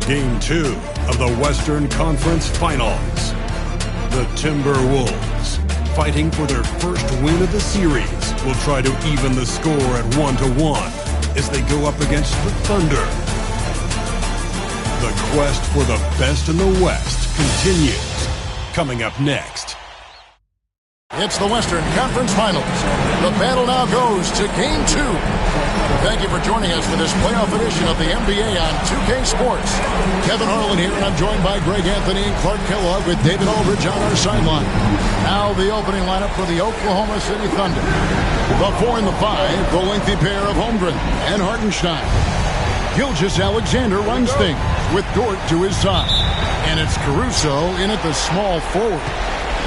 Game 2 of the Western Conference Finals. The Timberwolves, fighting for their first win of the series, will try to even the score at 1-1 as they go up against the Thunder. The quest for the best in the West continues. Coming up next. It's the Western Conference Finals. The battle now goes to Game 2. Thank you for joining us for this playoff edition of the NBA on 2K Sports. Kevin Harlan here, and I'm joined by Greg Anthony and Clark Kellogg with David Aldridge on our sideline. Now the opening lineup for the Oklahoma City Thunder. The 4 and the 5, the lengthy pair of Holmgren and Hartenstein. Gilgeous-Alexander runs things with Dort to his side. And it's Caruso in at the small forward.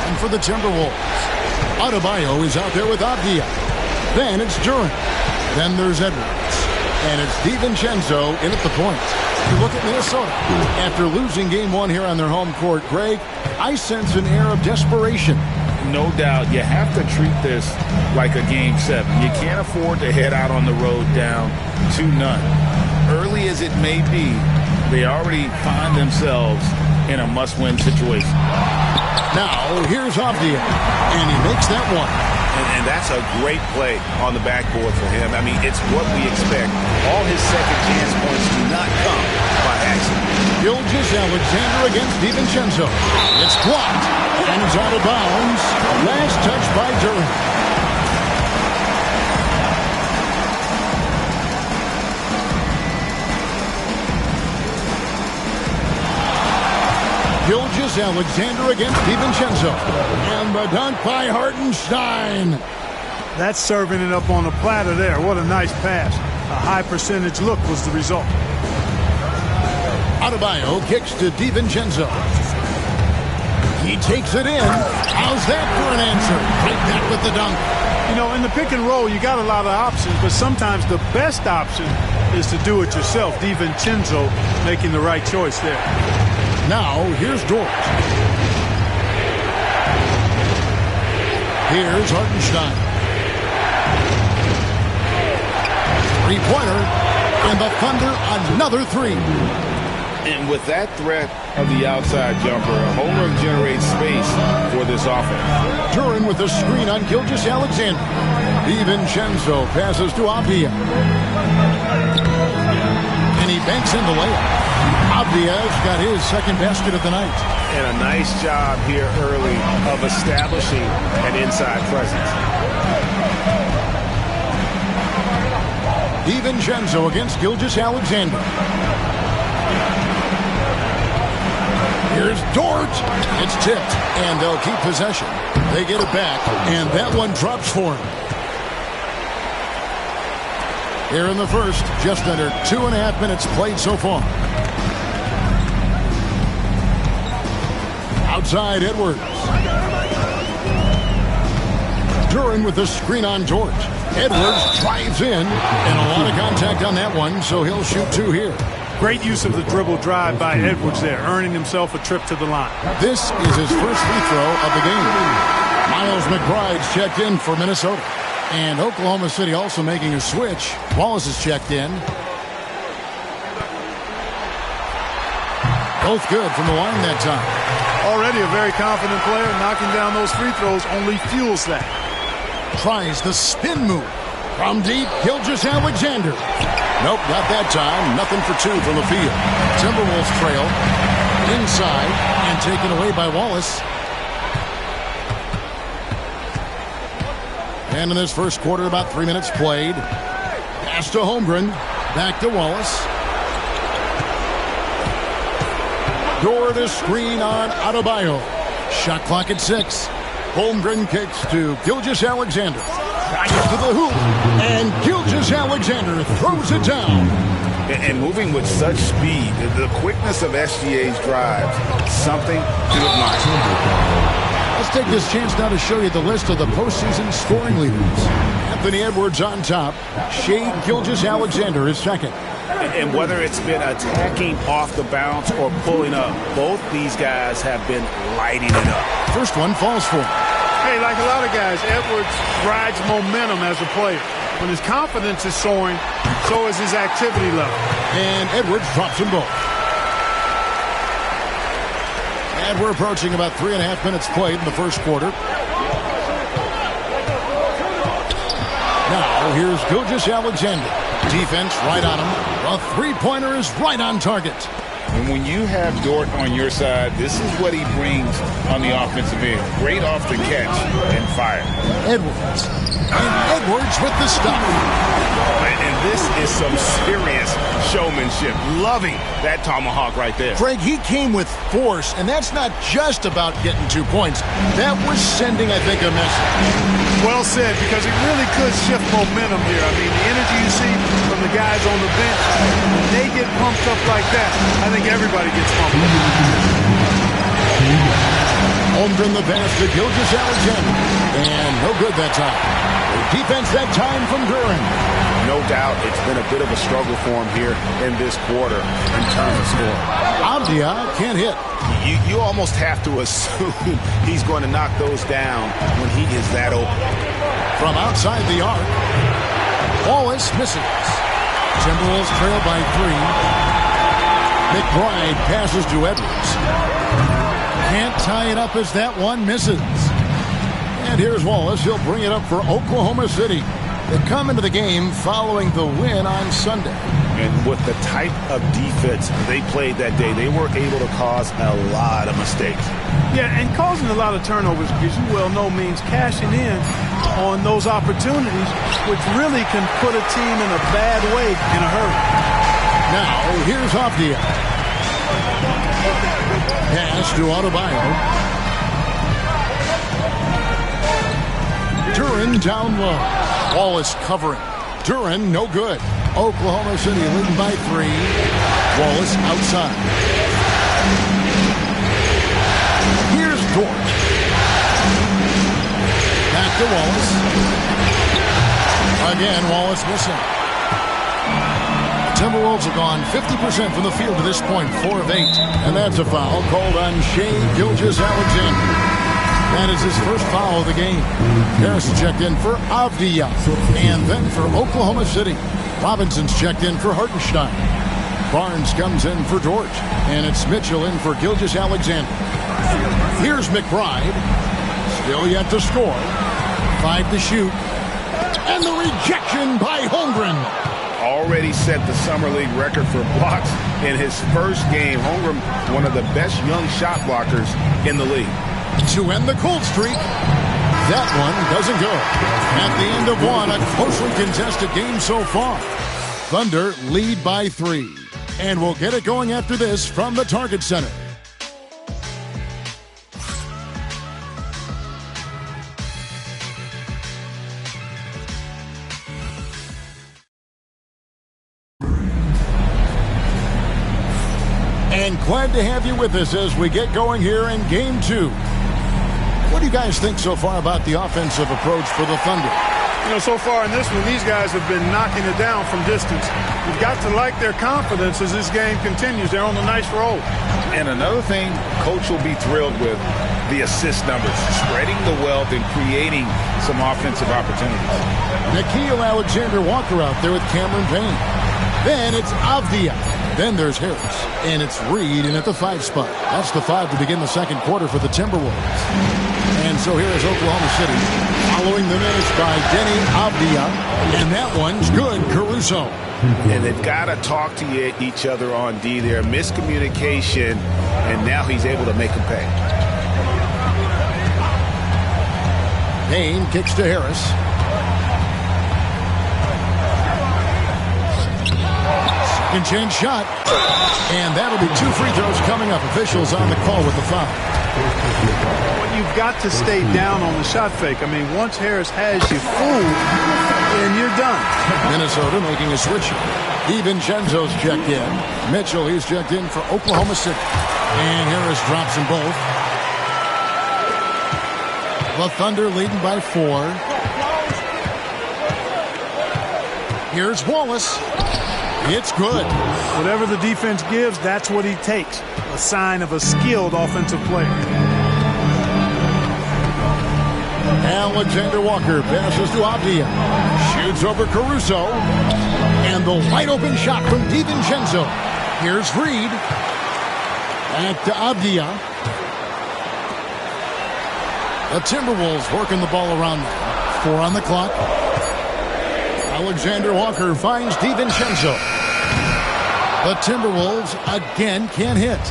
And for the Timberwolves, Adebayo is out there with Avdia. Then it's Duren. Then there's Edwards. And it's DiVincenzo in at the point. You look at Minnesota. After losing game 1 here on their home court, Greg, I sense an air of desperation. No doubt. You have to treat this like a game 7. You can't afford to head out on the road down 2-0. Early as it may be, they already find themselves in a must-win situation. Now, here's Avdia, and he makes that one. And that's a great play on the backboard for him. I mean, it's what we expect. All his second chance points do not come by accident. Gilgeous-Alexander against DiVincenzo. It's blocked, and it's out of bounds. Last touch by Duren. Gilgeous-Alexander against DiVincenzo. And the dunk by Hartenstein. That's serving it up on a platter there. What a nice pass. A high percentage look was the result. Adebayo kicks to DiVincenzo. He takes it in. How's that for an answer? Right back with the dunk. You know, in the pick and roll, you got a lot of options, but sometimes the best option is to do it yourself. DiVincenzo making the right choice there. Now, here's Dort. Here's Hartenstein. Three-pointer, and the Thunder another 3. And with that threat of the outside jumper, Holmgren generates space for this offense. Duren with the screen on Gilgeous-Alexander. DiVincenzo passes to Avdia. And he banks in the layup. Avdia's got his second basket of the night. And a nice job here early of establishing an inside presence. DiVincenzo against Gilgeous-Alexander. Here's Dort. It's tipped, and they'll keep possession. They get it back, and that one drops for him. Here in the first, just under 2.5 minutes played so far. Outside Edwards. Duren with the screen on Dort. Edwards drives in, and a lot of contact on that one, so he'll shoot 2 here. Great use of the dribble drive by Edwards there, earning himself a trip to the line. This is his first free throw of the game. Miles McBride's checked in for Minnesota. And Oklahoma City also making a switch. Wallace is checked in. Both good from the line that time. Already a very confident player. Knocking down those free throws only fuels that. Tries the spin move. From deep, Gilgeous-Alexander. Nope, not that time. Nothing for 2 from the field. Timberwolves trail. Inside and taken away by Wallace. And in this first quarter, about 3 minutes played. Pass to Holmgren. Back to Wallace. Door to screen on Adebayo. Shot clock at 6. Holmgren kicks to Gilgeous-Alexander. Drives to the hoop. And Gilgeous-Alexander throws it down. And moving with such speed, the quickness of SGA's drives, something to admire. Let's take this chance now to show you the list of the postseason scoring leaders. Anthony Edwards on top. Shai Gilgeous-Alexander is second. And whether it's been attacking off the bounce or pulling up, both these guys have been lighting it up. First one falls for him. Hey, like a lot of guys, Edwards rides momentum as a player. When his confidence is soaring, so is his activity level. And Edwards drops them both. And we're approaching about 3.5 minutes played in the first quarter. Now, here's Gilgeous-Alexander. Defense right on him. A three-pointer is right on target. And when you have Dort on your side, this is what he brings on the offensive end. Great off the catch and fire. Edwards. And Edwards with the stop. And this is some serious showmanship. Loving that tomahawk right there. Craig, he came with force, and that's not just about getting 2 points. That was sending, I think, a message. Well said, because it really could shift momentum here. I mean, the energy you see from the guys on the bench, when they get pumped up like that, I think everybody gets pumped up. Holmgren the pass to Gilgeous-Alexander. And no good that time. Defense that time from Duran. No doubt it's been a bit of a struggle for him here in this quarter in terms of scoring. Avdia can't hit. You almost have to assume he's going to knock those down when he is that open. From outside the arc, Wallace misses. Timberwolves trail by 3. McBride passes to Edwards. Can't tie it up as that one misses. And here's Wallace. He'll bring it up for Oklahoma City. They come into the game following the win on Sunday. And with the type of defense they played that day, they were able to cause a lot of mistakes. Yeah, and causing a lot of turnovers, as you well know, means cashing in on those opportunities, which really can put a team in a bad way in a hurry. Now, here's Avdia. Pass to Adebayo. Duran down low. Wallace covering. Duran no good. Oklahoma City leading by 3. Wallace outside. Here's Dort. Back to Wallace. Again, Wallace missing. Timberwolves have gone 50% from the field to this point, 4 of 8. And that's a foul called on Shai Gilgeous-Alexander. That is his first foul of the game. Harris checked in for Avdia. And then for Oklahoma City, Robinson's checked in for Hartenstein. Barnes comes in for Dort. And it's Mitchell in for Gilgeous-Alexander. Here's McBride. Still yet to score. 5 to shoot. And the rejection by Holmgren. Already set the Summer League record for blocks in his first game. Holmgren, one of the best young shot blockers in the league. To end the cold streak, that one doesn't go. At the end of one, a closely contested game so far. Thunder lead by 3. And we'll get it going after this from the Target Center. And glad to have you with us as we get going here in Game 2. What do you guys think so far about the offensive approach for the Thunder? You know, so far in this one, these guys have been knocking it down from distance. You've got to like their confidence as this game continues. They're on a nice roll. And another thing Coach will be thrilled with, the assist numbers, spreading the wealth and creating some offensive opportunities. Nickeil Alexander-Walker out there with Cameron Payne. Then it's Avdia. Then there's Harris. And it's Reed in at the 5 spot. That's the 5 to begin the second quarter for the Timberwolves. And so here is Oklahoma City following the miss by Denny Avdia. And that one's good, Caruso. And they've got to talk to each other on D there. Miscommunication, and now he's able to make a pay. Payne kicks to Harris. Second chance shot. And that'll be 2 free throws coming up. Officials on the call with the foul. Well, you've got to stay down on the shot fake. I mean, once Harris has you fooled, then you're done. Minnesota making a switch. DiVincenzo's checked in. Mitchell, he's checked in for Oklahoma City. And Harris drops them both. The Thunder leading by 4. Here's Wallace. It's good. Whatever the defense gives, that's what he takes. A sign of a skilled offensive player. Alexander Walker passes to Avdia. Shoots over Caruso. And the wide open shot from DiVincenzo. Here's Reed. Back to Avdia. The Timberwolves working the ball around now. 4 on the clock. Alexander Walker finds DiVincenzo. The Timberwolves again can't hit.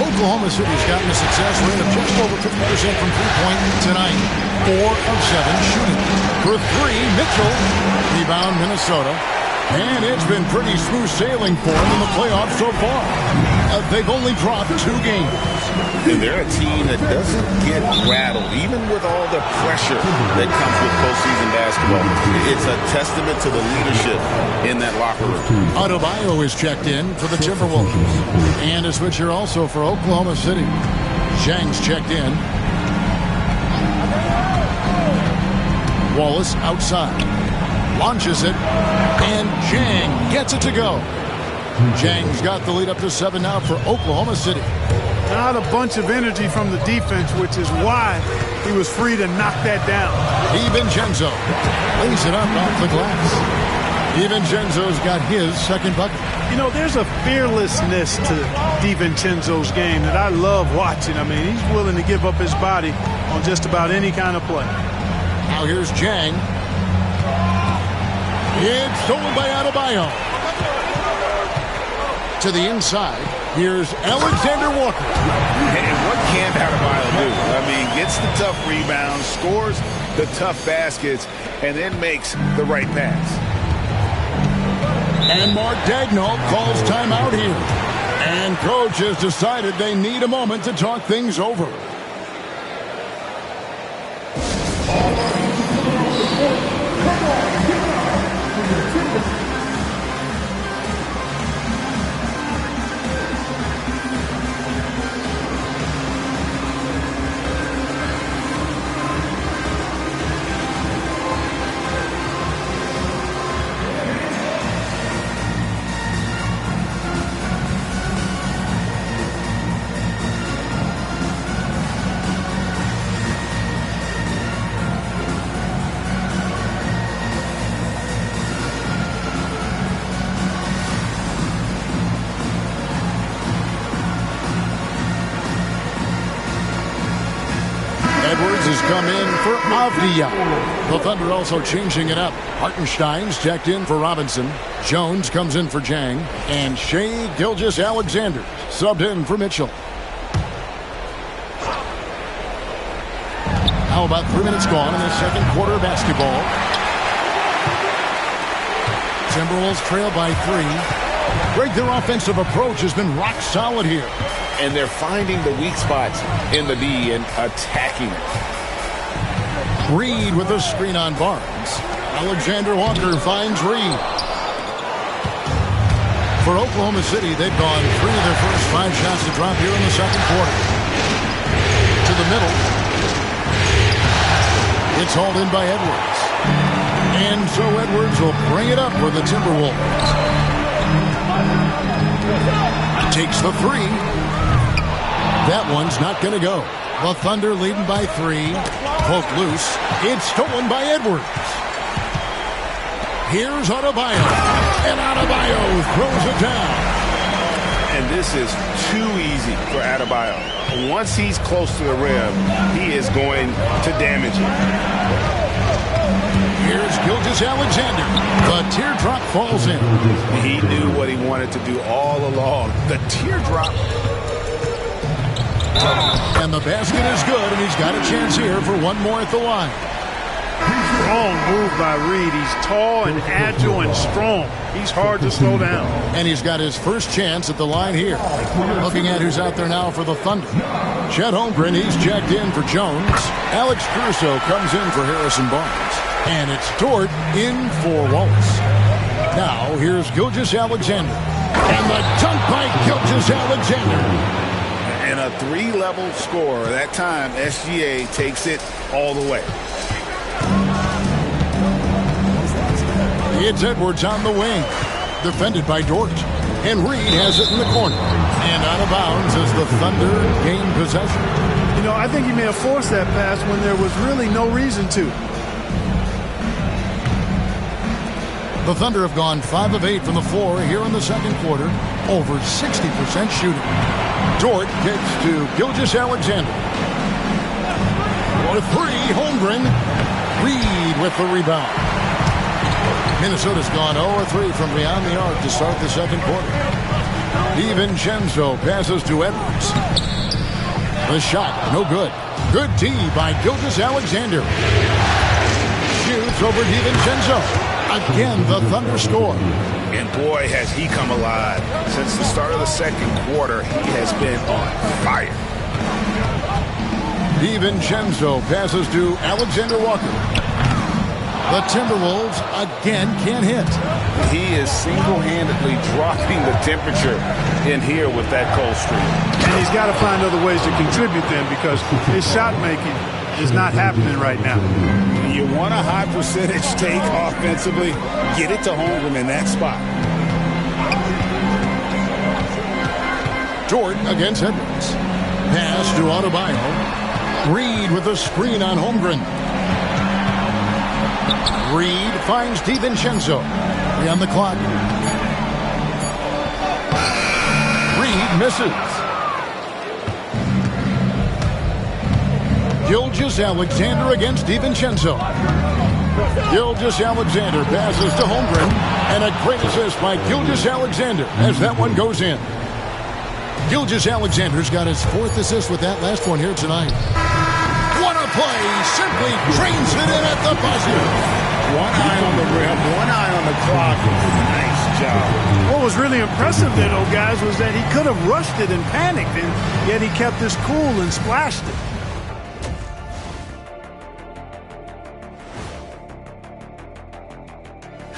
Oklahoma City's gotten a success rate of just over 50% from three-point tonight. 4 of 7 shooting. For 3, Mitchell. Rebound, Minnesota. And it's been pretty smooth sailing for them in the playoffs so far. They've only dropped 2 games. And they're a team that doesn't get rattled, even with all the pressure that comes with postseason basketball. It's a testament to the leadership in that locker room. Adebayo is checked in for the Timberwolves. And a switcher also for Oklahoma City. Zhang's checked in. Wallace outside. Launches it. And Zhang gets it to go. Zhang's got the lead up to 7 now for Oklahoma City. Not a bunch of energy from the defense, which is why he was free to knock that down. DiVincenzo lays it up off the glass. DiVincenzo's got his second bucket. You know, there's a fearlessness to DiVincenzo's game that I love watching. I mean, he's willing to give up his body on just about any kind of play. Now here's Zhang. It's stolen by Adebayo. To the inside, here's Alexander Walker. And what can Adebayo do? I mean, gets the tough rebounds, scores the tough baskets, and then makes the right pass. And Mark Daigneault calls timeout here. And coach has decided they need a moment to talk things over. Edwards has come in for Avdia. The Thunder also changing it up. Hartenstein's checked in for Robinson. Jones comes in for Zhang. And Shai Gilgeous-Alexander subbed in for Mitchell. How about 3 minutes gone in the second quarter of basketball? Timberwolves trail by 3. Greg, their offensive approach has been rock solid here. And they're finding the weak spots in the D and attacking it. Reed with a screen on Barnes. Alexander Walker finds Reed. For Oklahoma City, they've gone 3 of their first 5 shots to drop here in the second quarter. To the middle. It's hauled in by Edwards. And so Edwards will bring it up for the Timberwolves. Takes the 3. That one's not going to go. The Thunder leading by 3. Poked loose. It's stolen by Edwards. Here's Adebayo. And Adebayo throws it down. And this is too easy for Adebayo. Once he's close to the rim, he is going to damage it. Here's Gilgeous-Alexander. The teardrop falls in. He knew what he wanted to do all along. The teardrop. And the basket is good, and he's got a chance here for one more at the line. Strong move by Reed. He's tall and agile and strong. He's hard to slow down. And he's got his first chance at the line here. Looking at who's out there now for the Thunder. Chet Holmgren, he's checked in for Jones. Alex Caruso comes in for Harrison Barnes. And it's Dort in for Wallace. Now, here's Gilgeous-Alexander. And the dunk by Gilgeous-Alexander. And a 3-level score. That time, SGA takes it all the way. It's Edwards on the wing. Defended by Dort. And Reed has it in the corner. And out of bounds as the Thunder gain possession. You know, I think he may have forced that pass when there was really no reason to. The Thunder have gone 5 of 8 from the floor here in the second quarter. Over 60% shooting. Dort gets to Gilgeous-Alexander. for three. Holmgren. Reed with the rebound. Minnesota's gone 0-3 from beyond the arc to start the second quarter. DiVincenzo passes to Edwards. The shot, no good. Good D by Gilgeous-Alexander. Shoots over DiVincenzo. Again, the Thunder score. And boy, has he come alive. Since the start of the second quarter, he has been on fire. DiVincenzo passes to Alexander Walker. The Timberwolves again can't hit. He is single-handedly dropping the temperature in here with that cold streak. And he's got to find other ways to contribute then, because his shot making is not happening right now. You want a high percentage take offensively, get it to Holmgren in that spot. Dort against Edwards. Pass to Adebayo. Reed with a screen on Holmgren. Reed finds DiVincenzo. 3 on the clock. Reed misses. Gilgeous-Alexander against DiVincenzo. Gilgeous-Alexander passes to Holmgren. And a great assist by Gilgeous-Alexander as that one goes in. Gilgeous-Alexander's got his 4th assist with that last one here tonight. What a play! Simply trains it in at the buzzer. One eye on the rim, one eye on the clock. Nice job. What was really impressive there, though, guys, was that he could have rushed it and panicked, and yet he kept his cool and splashed it.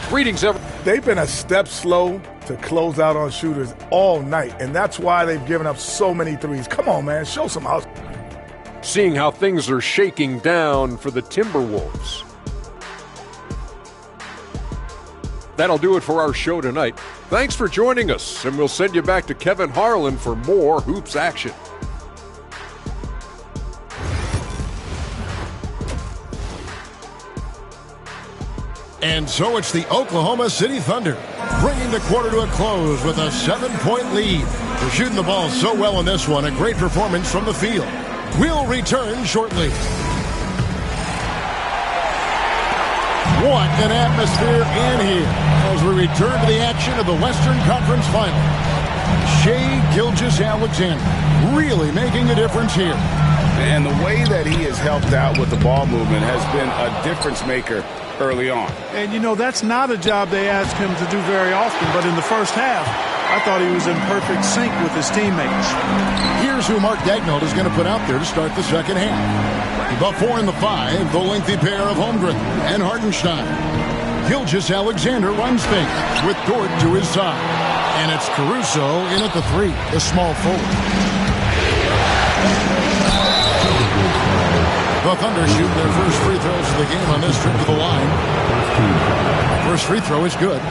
Greetings, everyone. They've been a step slow to close out on shooters all night, and that's why they've given up so many threes. Come on, man, show some house. Seeing how things are shaking down for the Timberwolves. That'll do it for our show tonight. Thanks for joining us, and we'll send you back to Kevin Harlan for more hoops action. And so it's the Oklahoma City Thunder, bringing the quarter to a close with a 7-point lead. They're shooting the ball so well in this one, a great performance from the field. We'll return shortly. What an atmosphere in here as we return to the action of the Western Conference Final. Shai Gilgeous-Alexander really making a difference here. And the way that he has helped out with the ball movement has been a difference maker early on. And, you know, that's not a job they ask him to do very often, but in the first half, I thought he was in perfect sync with his teammates. Here's who Mark Daigneault is going to put out there to start the second half. The 4 and the 5, the lengthy pair of Holmgren and Hartenstein. Gilgeous-Alexander runs things with Dort to his side. And it's Caruso in at the 3, the small forward. The Thunder shoot their first free throws of the game on this trip to the line. First free throw is good.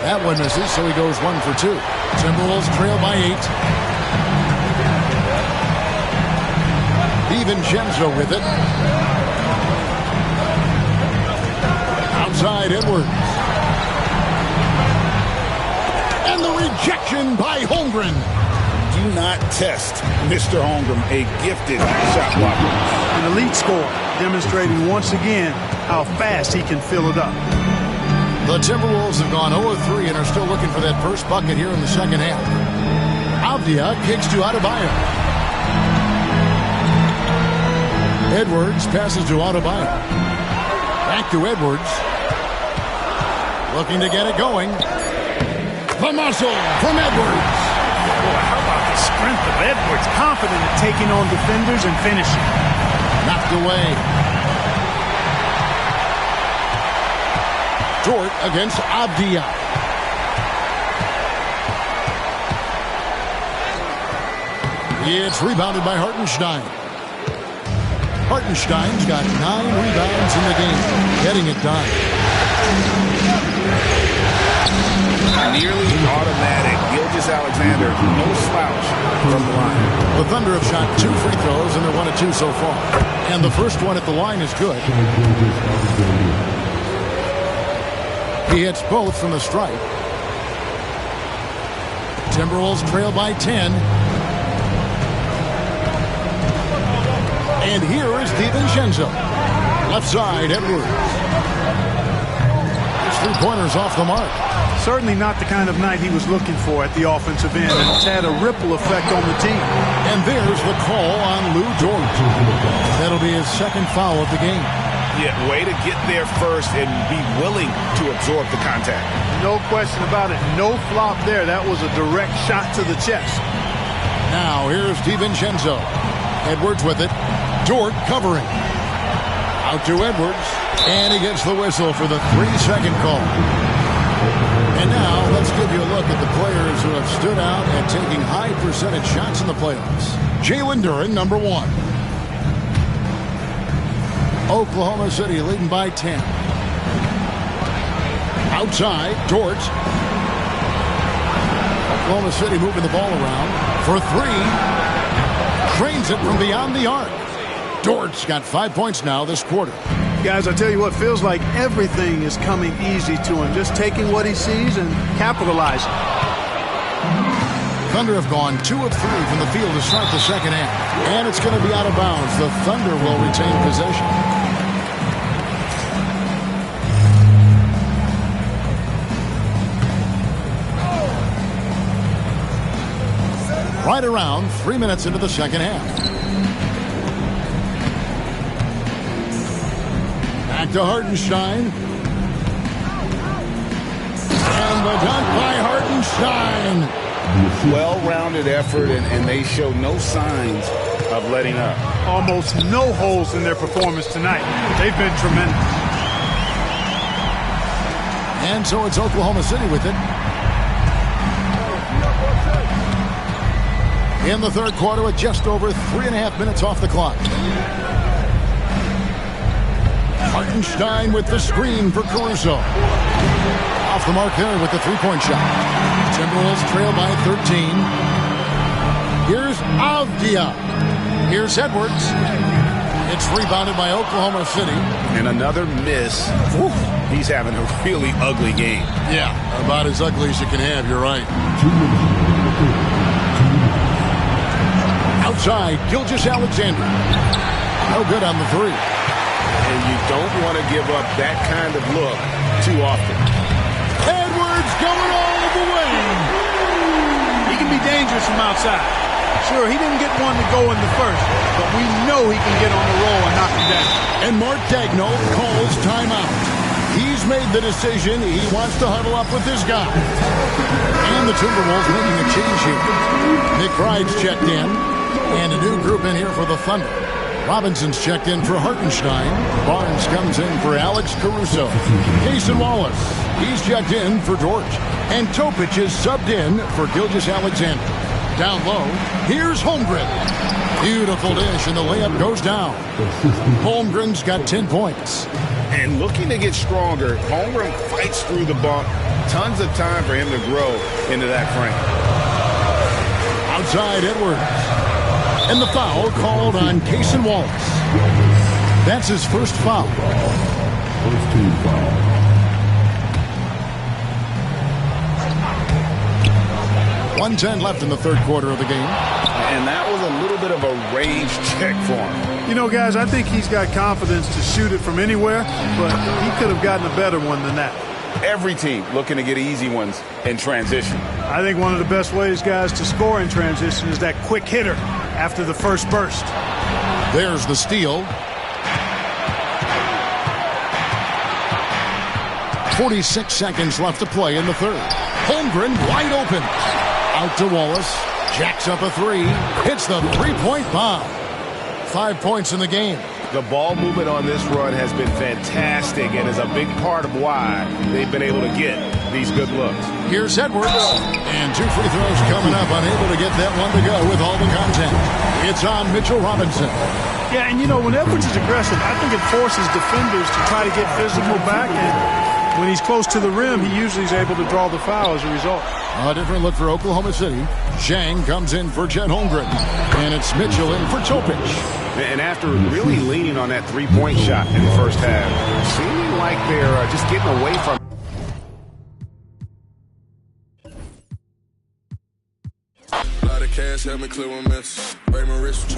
That one misses, so he goes 1 for 2. Timberwolves trail by 8. DiVincenzo with it. Outside Edwards. And the rejection by Holmgren. Do not test Mr. Holmgren, a gifted shot blocker. An elite scorer, demonstrating once again how fast he can fill it up. The Timberwolves have gone 0-3 and are still looking for that first bucket here in the second half. Avdia kicks to Adebayo. Edwards passes to Adebayo. Back to Edwards. Looking to get it going. The muscle from Edwards. Boy, how about the strength of Edwards, confident in taking on defenders and finishing. Knocked away. Dort against Avdia. It's rebounded by Hartenstein. Hartenstein's got 9 rebounds in the game, getting it done. Nearly automatic. Gilgeous-Alexander, no slouch from the line. The Thunder have shot 2 free throws, and they're 1 of 2 so far. And the first one at the line is good. He hits both from the stripe. Timberwolves trail by 10. And here is DiVincenzo. Left side, Edwards. His three-pointers off the mark. Certainly not the kind of night he was looking for at the offensive end, and it's had a ripple effect on the team. And there's the call on Lou Dort. That'll be his second foul of the game. Yeah, way to get there first and be willing to absorb the contact. No question about it. No flop there. That was a direct shot to the chest. Now here's DiVincenzo. Edwards with it. Dort covering. Out to Edwards. And he gets the whistle for the 3-second call. And now let's give you a look at the players who have stood out and taking high percentage shots in the playoffs. Jalen Duren, number 1. Oklahoma City leading by 10. Outside, Dort. Oklahoma City moving the ball around for 3. Trains it from beyond the arc. Dort's got 5 points now this quarter. Guys, I tell you what, feels like everything is coming easy to him. Just taking what he sees and capitalizing. Thunder have gone 2 of 3 from the field to start the second half. And it's going to be out of bounds. The Thunder will retain possession. Right around 3 minutes into the second half. Back to Hartenstein. And the dunk by Hartenstein. Well-rounded effort, and they show no signs of letting up. Almost no holes in their performance tonight. They've been tremendous. And so it's Oklahoma City with it. In the third quarter with just over 3.5 minutes off the clock. Hartenstein with the screen for Caruso. Off the mark there with the three-point shot. Timberwolves trail by 13. Here's Avdia. Here's Edwards. It's rebounded by Oklahoma City. And another miss. Oof. He's having a really ugly game. Yeah, about as ugly as you can have, you're right. Outside, Gilgeous-Alexander. No good on the 3. And you don't want to give up that kind of look too often. Edwards going all the way. He can be dangerous from outside. Sure, he didn't get one to go in the first, but we know he can get on the roll and knock him down. And Mark Daigneault calls timeout. He's made the decision. He wants to huddle up with this guy. And the Timberwolves making a change here. McBride's checked in. And a new group in here for the Thunder. Robinson's checked in for Hartenstein. Barnes comes in for Alex Caruso. Cason Wallace, he's checked in for Dort. And Topic is subbed in for Gilgeous-Alexander. Down low, here's Holmgren. Beautiful dish, and the layup goes down. Holmgren's got 10 points. And looking to get stronger, Holmgren fights through the bump. Tons of time for him to grow into that frame. Outside Edwards. And the foul called on Cason Wallace. That's his first foul. First team foul. 1:10 left in the third quarter of the game. And that was a little bit of a range check for him. You know, guys, I think he's got confidence to shoot it from anywhere, but he could have gotten a better one than that. Every team looking to get easy ones in transition. I think one of the best ways, guys, to score in transition is that quick hitter after the first burst. There's the steal. 46 seconds left to play in the third. Holmgren wide open. Out to Wallace. Jacks up a 3. Hits the three-point bomb. 5 points in the game. The ball movement on this run has been fantastic and is a big part of why they've been able to get these good looks. Here's Edwards. And 2 free throws coming up. Unable to get that one to go with all the contact. It's on Mitchell Robinson. Yeah, and you know, when Edwards is aggressive, I think it forces defenders to try to get physical back. And when he's close to the rim, he usually is able to draw the foul as a result. A different look for Oklahoma City. Zhang comes in for Chet Holmgren. And it's Mitchell in for Topic. And after really leaning on that three-point shot in the first half, seeming like they're just getting away from A lot of cash, help me clear my mess. Ray my wrist,